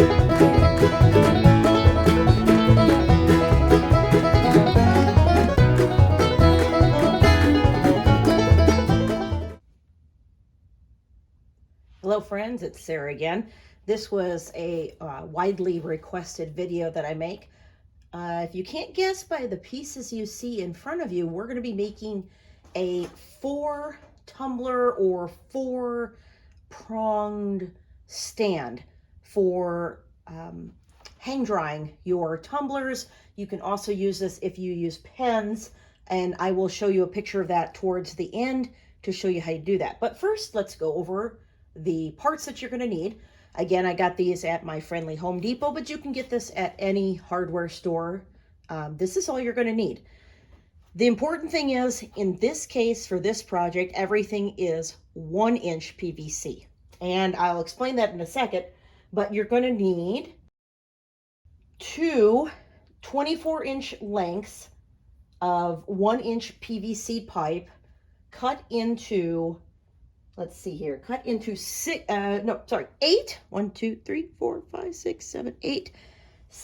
Hello friends, it's Sarah again. This was a widely requested video that I make. If you can't guess by the pieces you see in front of you, we're going to be making a 4-tumbler or 4-pronged stand for hang drying your tumblers. You can also use this if you use pens, and I will show you a picture of that towards the end to show you how you do that. But first, let's go over the parts that you're going to need. Again, I got these at my friendly Home Depot, but you can get this at any hardware store. This is all you're going to need. The important thing is, in this case, for this project, everything is 1-inch PVC. And I'll explain that in a second, but you're going to need 2 24-inch lengths of 1-inch PVC pipe cut into, let's see here, cut into 8, 1, 2, 3, 4, 5, 6, 7, 8,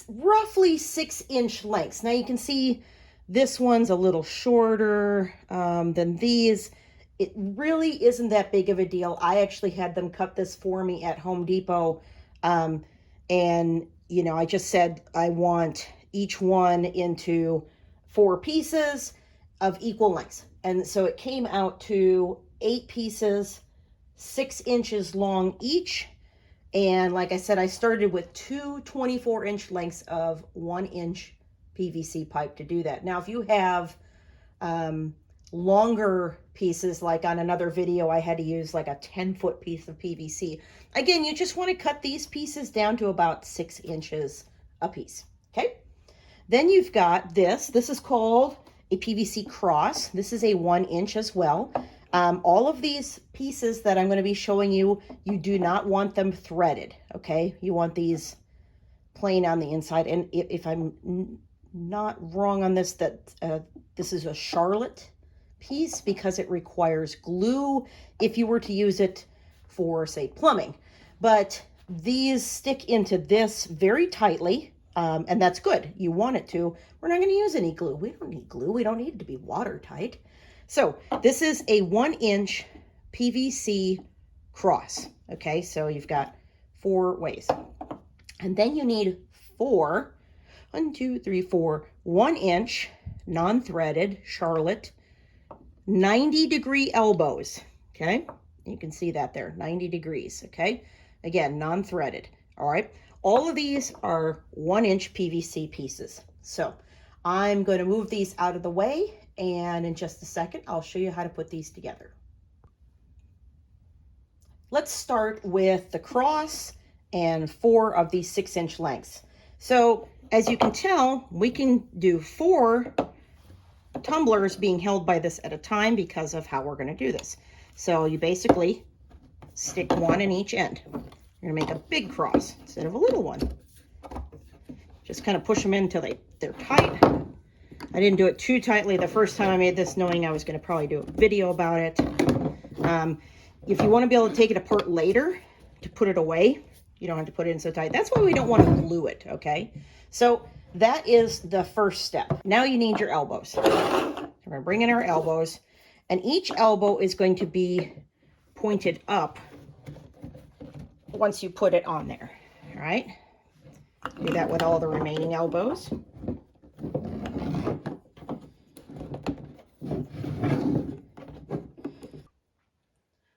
roughly 6-inch lengths. Now you can see this one's a little shorter than these. It really isn't that big of a deal. I actually had them cut this for me at Home Depot. And, you know, I just said I want each one into 4 pieces of equal lengths. And so it came out to 8 pieces, 6 inches long each. And like I said, I started with 2 24-inch lengths of 1-inch PVC pipe to do that. Now, if you have longer pieces, like on another video, I had to use like a 10-foot piece of PVC. Again, you just want to cut these pieces down to about 6 inches a piece. Okay. Then you've got this. This is called a PVC cross. This is a 1-inch as well. All of these pieces that I'm going to be showing you, you do not want them threaded, okay? You want these plain on the inside. And if I'm not wrong on this, that this is a Charlotte piece because it requires glue if you were to use it for, say, plumbing. But these stick into this very tightly, and that's good. You want it to. We're not going to use any glue. We don't need glue. We don't need it to be watertight. So this is a 1-inch PVC cross. Okay, so you've got 4 ways. And then you need 4, 1, 2, 3, 4, 1-inch non-threaded Charlotte 90-degree elbows. Okay, you can see that there, 90 degrees. Okay, again, non-threaded. All right, all of these are 1-inch PVC pieces. So I'm going to move these out of the way, and in just a second, I'll show you how to put these together. Let's start with the cross and 4 of these 6-inch lengths. So as you can tell, we can do 4 tumblers being held by this at a time because of how we're going to do this. So you basically stick 1 in each end. You're going to make a big cross instead of a little one. Just kind of push them in until they're tight. I didn't do it too tightly the first time I made this, knowing I was going to probably do a video about it. If you want to be able to take it apart later to put it away, you don't have to put it in so tight. That's why we don't want to glue it, okay? So that is the first step. Now you need your elbows. So we're going to bring in our elbows, and each elbow is going to be pointed up once you put it on there, all right? Do that with all the remaining elbows.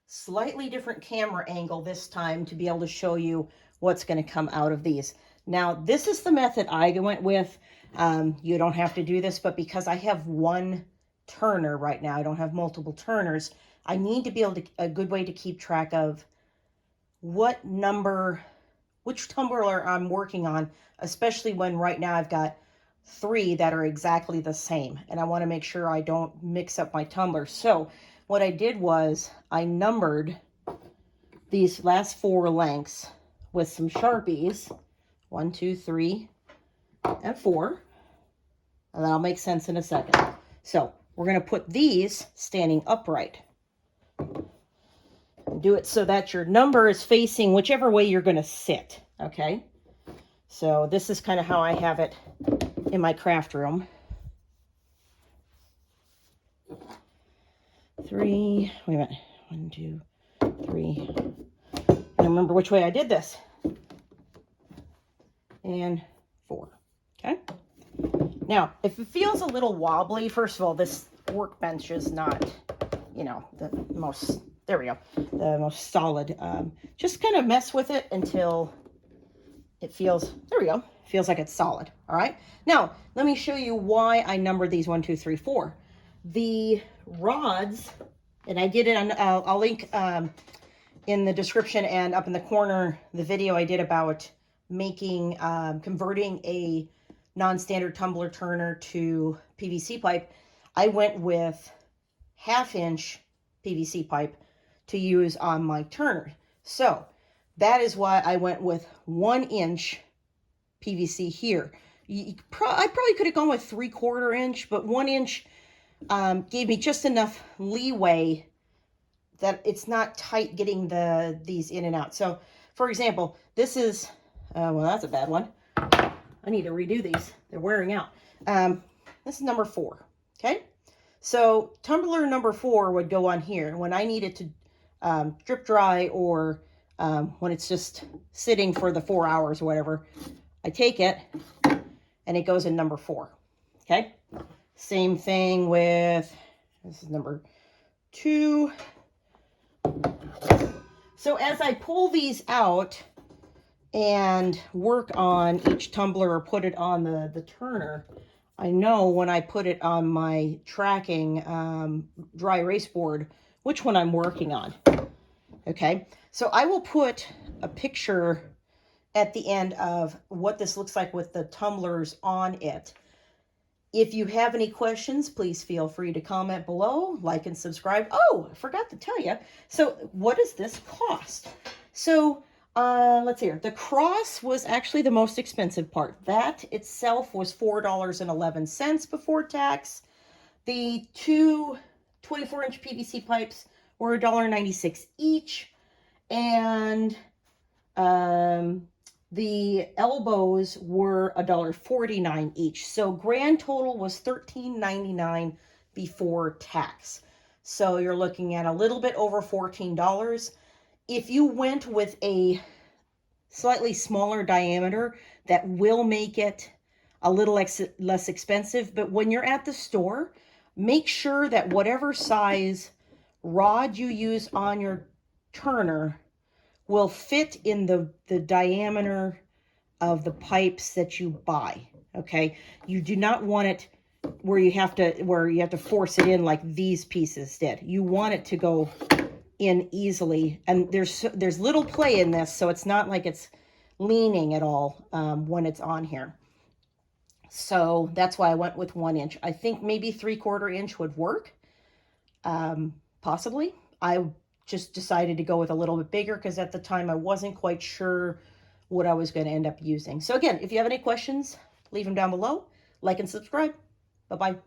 Slightly different camera angle this time to be able to show you what's going to come out of these. Now, this is the method I went with. You don't have to do this, but because I have 1 turner right now, I don't have multiple turners, I need to be able to, a good way to keep track of what number, which tumbler I'm working on, especially when right now I've got 3 that are exactly the same, and I want to make sure I don't mix up my tumblers. So what I did was I numbered these last 4 lengths with some Sharpies, 1, 2, 3, and 4, and that'll make sense in a second. So we're going to put these standing upright. Do it so that your number is facing whichever way you're going to sit, okay? So this is kind of how I have it in my craft room. 3, wait a minute, 1, 2, 3. I remember which way I did this. And 4, okay? Now, if it feels a little wobbly, first of all, this workbench is not, you know, the most, there we go, the most solid. Just kind of mess with it until it feels, there we go, feels like it's solid, all right? Now, let me show you why I numbered these 1, 2, 3, 4. The rods, and I did it on, I'll link in the description and up in the corner, the video I did about making, converting a non-standard tumbler turner to PVC pipe. I went with 1/2-inch PVC pipe to use on my turner. So that is why I went with 1-inch PVC here. I probably could have gone with 3/4 inch, but 1 inch gave me just enough leeway that it's not tight getting these in and out. So for example, this is, well, that's a bad one. I need to redo these. They're wearing out. This is number 4, okay? So tumbler number 4 would go on here when I need it to drip dry, or when it's just sitting for the 4 hours or whatever. I take it and it goes in number 4, okay? Same thing with, this is number 2. So as I pull these out and work on each tumbler or put it on the turner, I know when I put it on my tracking dry erase board which one I'm working on. Okay, so I will put a picture at the end of what this looks like with the tumblers on it. If you have any questions, please feel free to comment below, like and subscribe. Oh, I forgot to tell you. So what does this cost? So let's see here. The cross was actually the most expensive part. That itself was $4.11 before tax. The two 24-inch PVC pipes were $1.96 each. And the elbows were $1.49 each. So grand total was $13.99 before tax. So you're looking at a little bit over $14. If you went with a slightly smaller diameter, that will make it a little less expensive. But when you're at the store, make sure that whatever size rod you use on your turner will fit in the diameter of the pipes that you buy. Okay, you do not want it where you have to force it in like these pieces did. You want it to go in easily, and there's little play in this, so it's not like it's leaning at all when it's on here. So that's why I went with 1 inch. I think maybe 3/4 inch would work, possibly. I just decided to go with a little bit bigger because at the time I wasn't quite sure what I was going to end up using. So again, if you have any questions, leave them down below. Like and subscribe. Bye-bye.